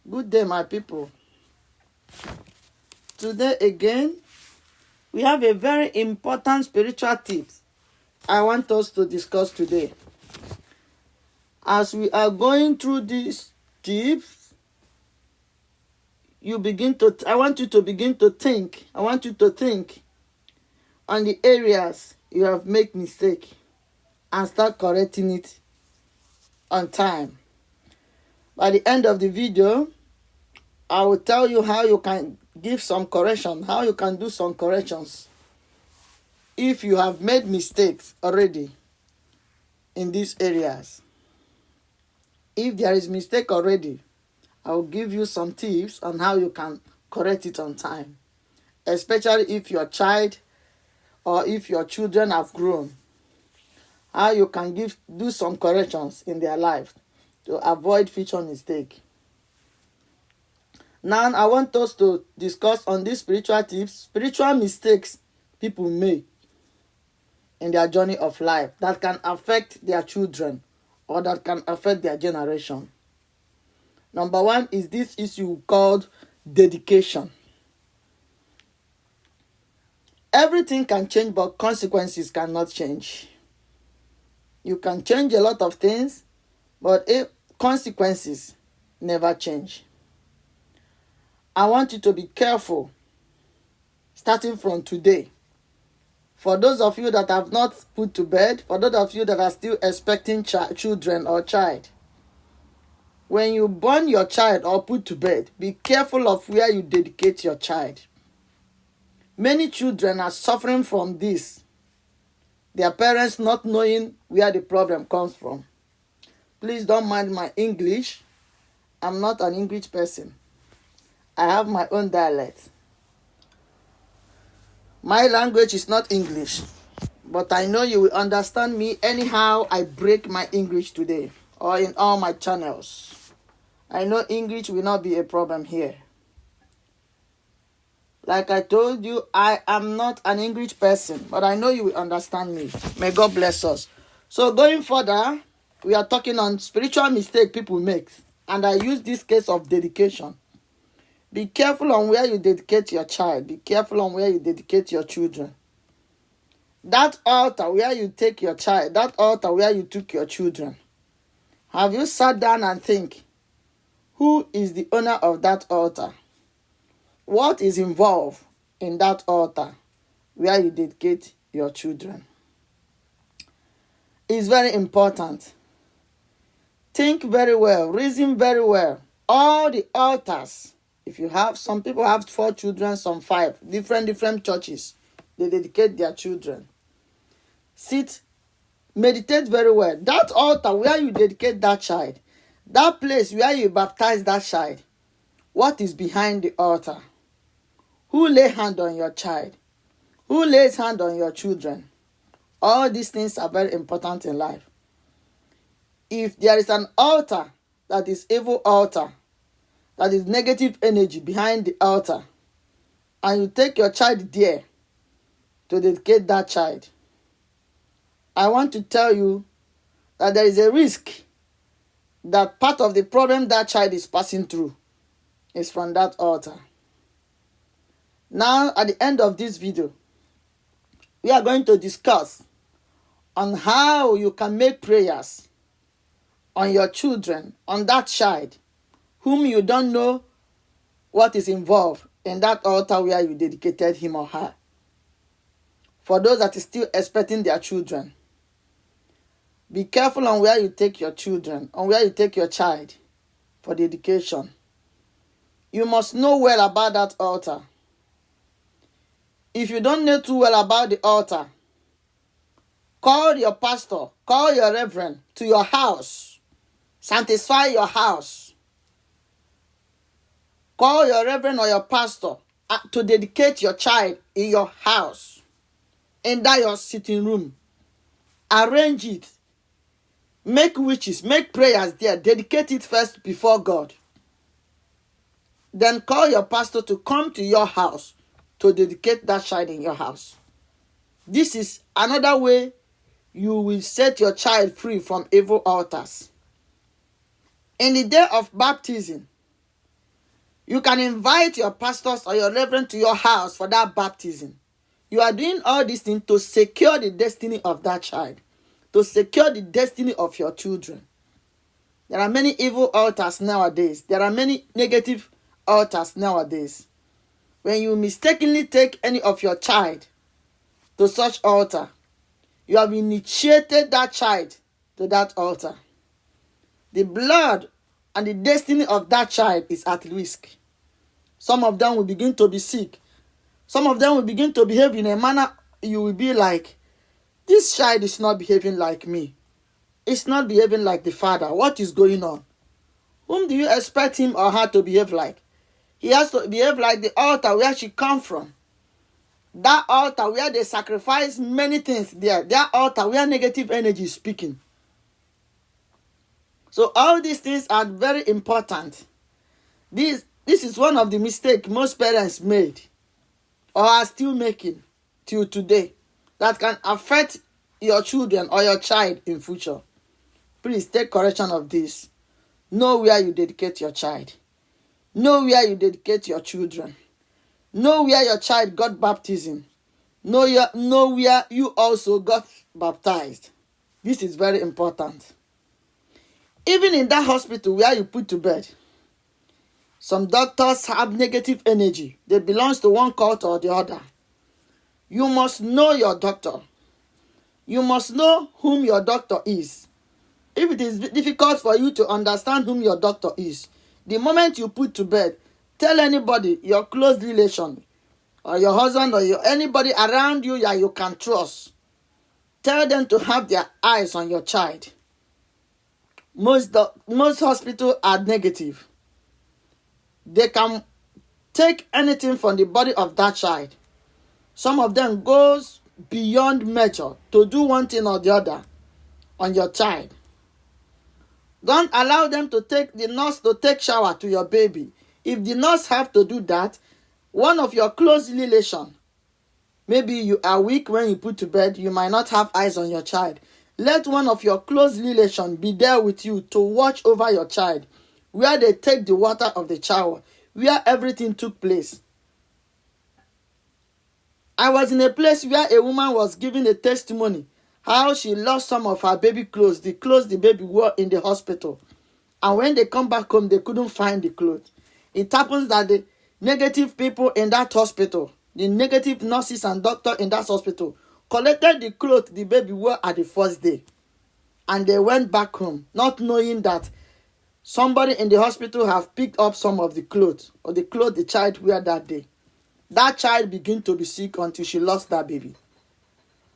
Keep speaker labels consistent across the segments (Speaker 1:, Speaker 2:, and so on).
Speaker 1: Good day, my people. Today again, we have a very important spiritual tips I want us to discuss today. As we are going through these tips, I want you to begin to think. I want you to think on the areas you have made mistake and start correcting it on time. By the end of the video, I will tell you how you can give some correction, how you can do some corrections if you have made mistakes already in these areas. If there is mistake already, I will give you some tips on how you can correct it on time, especially if your child or if your children have grown, how you can do some corrections in their life to avoid future mistake. Now, I want us to discuss on these spiritual tips, spiritual mistakes people make in their journey of life that can affect their children or that can affect their generation. Number one is this issue called dedication. Everything can change, but consequences cannot change. You can change a lot of things, but consequences never change. I want you to be careful starting from today. For those of you that have not put to bed, for those of you that are still expecting children or child, when you born your child or put to bed, be careful of where you dedicate your child. Many children are suffering from this, their parents not knowing where the problem comes from. Please don't mind my English. I'm not an English person. I have my own dialect. My language is not English, but I know you will understand me anyhow I break my English today or in all my channels. I know English will not be a problem here. Like I told you, I am not an English person, but I know you will understand me. May God bless us. So going further, we are talking on spiritual mistake people make, and I use this case of dedication. Be careful on where you dedicate your child. Be careful on where you dedicate your children. That altar where you take your child, that altar where you took your children. Have you sat down and think, who is the owner of that altar? What is involved in that altar where you dedicate your children? It's very important. Think very well, reason very well. All the altars, if you have, some people have 4 children, some 5, different churches, they dedicate their children. Sit, meditate very well. That altar where you dedicate that child, that place where you baptize that child, what is behind the altar? Who lay hand on your child? Who lays hand on your children? All these things are very important in life. If there is an altar that is evil altar, that is negative energy behind the altar, and you take your child there to dedicate that child, I want to tell you that there is a risk that part of the problem that child is passing through is from that altar. Now, at the end of this video, we are going to discuss on how you can make prayers on your children, on that child, whom you don't know what is involved in that altar where you dedicated him or her. For those that are still expecting their children, be careful on where you take your children, on where you take your child for dedication. You must know well about that altar. If you don't know too well about the altar, call your pastor, call your reverend to your house, sanctify your house. Call your reverend or your pastor to dedicate your child in your house, in that your sitting room. Arrange it. Make wishes, make prayers there. Dedicate it first before God. Then call your pastor to come to your house to dedicate that child in your house. This is another way you will set your child free from evil altars. In the day of baptism, You can invite your pastors or your reverend to your house for that baptism. You are doing all these things to secure the destiny of that child, to secure the destiny of your children. There are many evil altars nowadays. There are many negative altars nowadays. When you mistakenly take any of your child to such altar, you have initiated that child to that altar. The blood and the destiny of that child is at risk. Some of them will begin to be sick. Some of them will begin to behave in a manner you will be like, this child is not behaving like me. It's not behaving like the father. What is going on? Whom do you expect him or her to behave like? He has to behave like the altar where she come from. That altar where they sacrifice many things there. That altar where negative energy is speaking. So all these things are very important. This is one of the mistakes most parents made or are still making till today that can affect your children or your child in future. Please take correction of this. Know where you dedicate your child. Know where you dedicate your children. Know where your child got baptism. Know where you also got baptized. This is very important. Even in that hospital where you put to bed, some doctors have negative energy. They belong to one cult or the other. You must know your doctor. You must know whom your doctor is. If it is difficult for you to understand whom your doctor is, the moment you put to bed, tell anybody, your close relation, or your husband, or anybody around you that you can trust. Tell them to have their eyes on your child. Most hospitals are negative. They can take anything from the body of that child. Some of them goes beyond measure to do one thing or the other on your child. Don't allow them to take the nurse to take shower to your baby. If the nurse have to do that, one of your close relation, maybe you are weak when you put to bed, you might not have eyes on your child. Let one of your close relation be there with you to watch over your child, where they take the water of the shower, where everything took place. I was in a place where a woman was giving a testimony how she lost some of her baby clothes, the clothes the baby wore in the hospital. And when they come back home, they couldn't find the clothes. It happens that the negative people in that hospital, the negative nurses and doctors in that hospital, collected the clothes the baby wore at the first day. And they went back home, not knowing that somebody in the hospital have picked up some of the clothes, or the clothes the child wore that day. That child began to be sick until she lost that baby.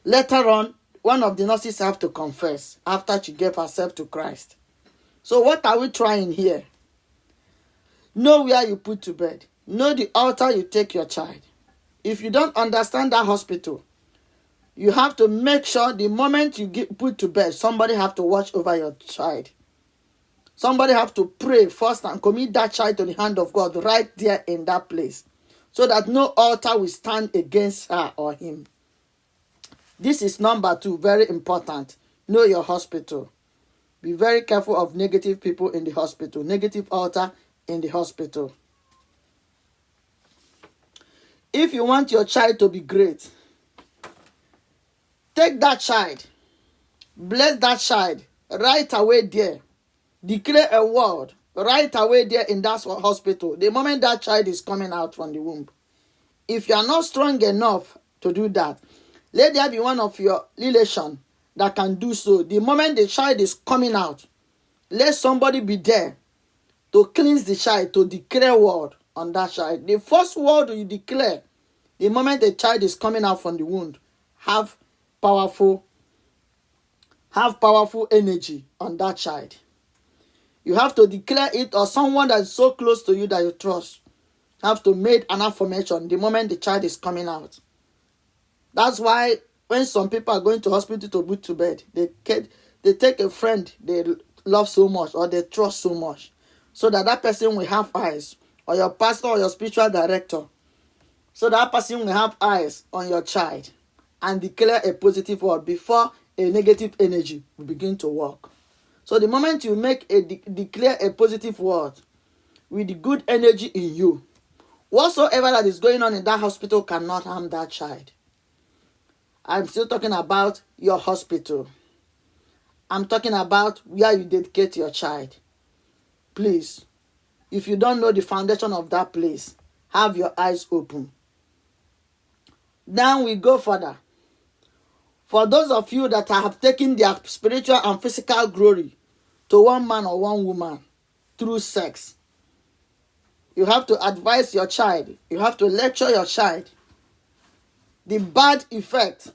Speaker 1: Later on, one of the nurses have to confess after she gave herself to Christ. So what are we trying here? Know where you put to bed. Know the altar you take your child. If you don't understand that hospital, you have to make sure the moment you put to bed, somebody have to watch over your child. Somebody have to pray first and commit that child to the hand of God right there in that place, so that no altar will stand against her or him. This is number 2, very important. Know your hospital. Be very careful of negative people in the hospital, negative altar in the hospital. If you want your child to be great, take that child, bless that child right away there. Declare a word right away there in that hospital, the moment that child is coming out from the womb. If you are not strong enough to do that, let there be one of your relation that can do so. The moment the child is coming out, let somebody be there to cleanse the child, to declare word on that child. The first word you declare, the moment the child is coming out from the womb, have powerful energy on that child. You have to declare it, or someone that is so close to you that you trust have to make an affirmation the moment the child is coming out. That's why when some people are going to hospital to put to bed, they take a friend they love so much or they trust so much, so that person will have eyes, or your pastor or your spiritual director, so that person will have eyes on your child and declare a positive word before a negative energy will begin to work. So the moment you make declare a positive word, with the good energy in you. Whatsoever that is going on in that hospital cannot harm that child. I'm still talking about your hospital. I'm talking about where you dedicate your child. Please, if you don't know the foundation of that place, have your eyes open. Then we go further. For those of you that have taken their spiritual and physical glory to one man or one woman through sex, you have to advise your child, you have to lecture your child the bad effect,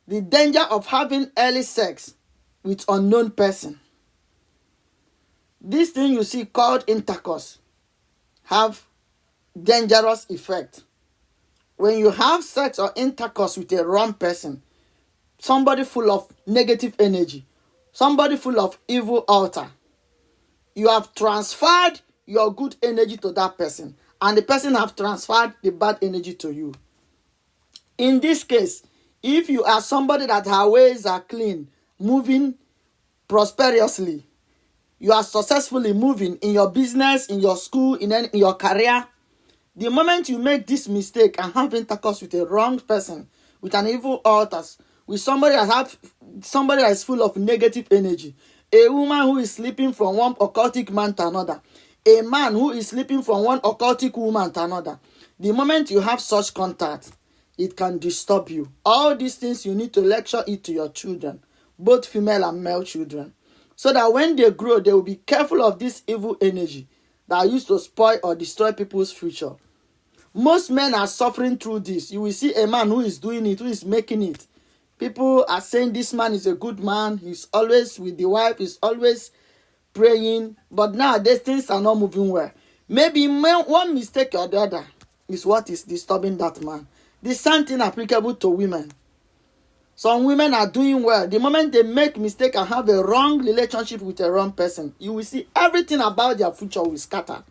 Speaker 1: the danger of having early sex with unknown person. This thing you see called intercourse have dangerous effect. When you have sex or intercourse with a wrong person, somebody full of negative energy, somebody full of evil altar, you have transferred your good energy to that person, and the person have transferred the bad energy to you. In this case, if you are somebody that her ways are clean, moving prosperously, you are successfully moving in your business, in your school, in your career, the moment you make this mistake and have intercourse with a wrong person, with an evil altar, with somebody that is full of negative energy, a woman who is sleeping from one occultic man to another, a man who is sleeping from one occultic woman to another, the moment you have such contact, it can disturb you. All these things you need to lecture it to your children, both female and male children, so that when they grow, they will be careful of this evil energy that used to spoil or destroy people's future. Most men are suffering through this. You will see a man who is doing it, who is making it. People are saying this man is a good man. He's always with the wife. He's always praying. But nowadays, things are not moving well. Maybe one mistake or the other is what is disturbing that man. The same thing applicable to women. Some women are doing well. The moment they make mistake and have a wrong relationship with a wrong person, you will see everything about their future will scatter.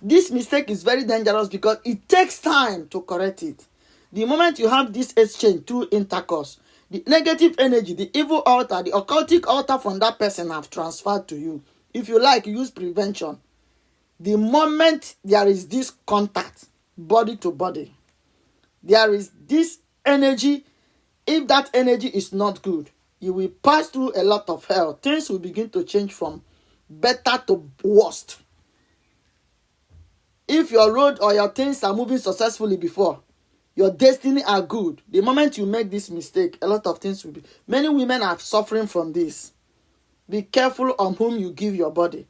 Speaker 1: This mistake is very dangerous because it takes time to correct it. The moment you have this exchange through intercourse, the negative energy, the evil altar, the occultic altar from that person have transferred to you. If you like, use prevention. The moment there is this contact, body to body, there is this energy. If that energy is not good, you will pass through a lot of hell. Things will begin to change from better to worst. If your road or your things are moving successfully before, your destiny are good, the moment you make this mistake, a lot of things will be. Many women are suffering from this. Be careful on whom you give your body.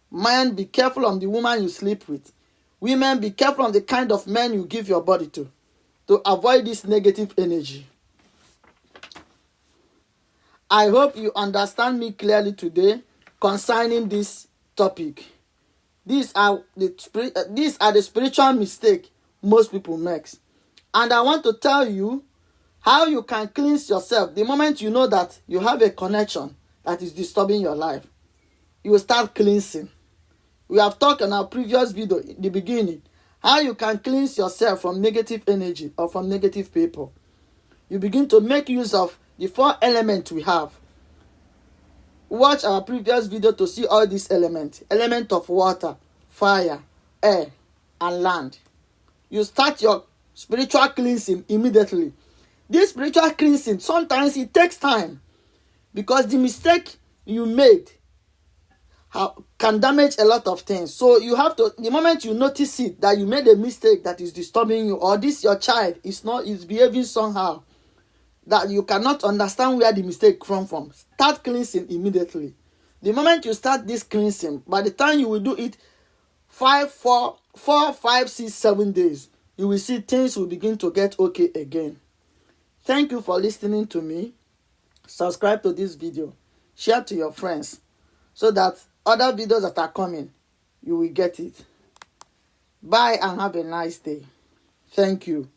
Speaker 1: Man, be careful on the woman you sleep with. Women, be careful on the kind of men you give your body to avoid this negative energy. I hope you understand me clearly today concerning this topic. These are the spiritual mistakes most people make. And I want to tell you how you can cleanse yourself the moment you know that you have a connection that is disturbing your life. You will start cleansing. We have talked in our previous video in the beginning how you can cleanse yourself from negative energy or from negative people. You begin to make use of the 4 elements we have. Watch our previous video to see all these elements. Element of water, fire, air, and land. You start your spiritual cleansing immediately. This spiritual cleansing, sometimes it takes time because the mistake you made can damage a lot of things. So you have to, the moment you notice it, that you made a mistake that is disturbing you, or this your child is behaving somehow that you cannot understand where the mistake from, start cleansing immediately. The moment you start this cleansing, by the time you will do it 4, 5, 6, 7 days, you will see things will begin to get okay again. Thank you for listening to me. Subscribe to this video. Share to your friends so that other videos that are coming, you will get it. Bye and have a nice day. Thank you.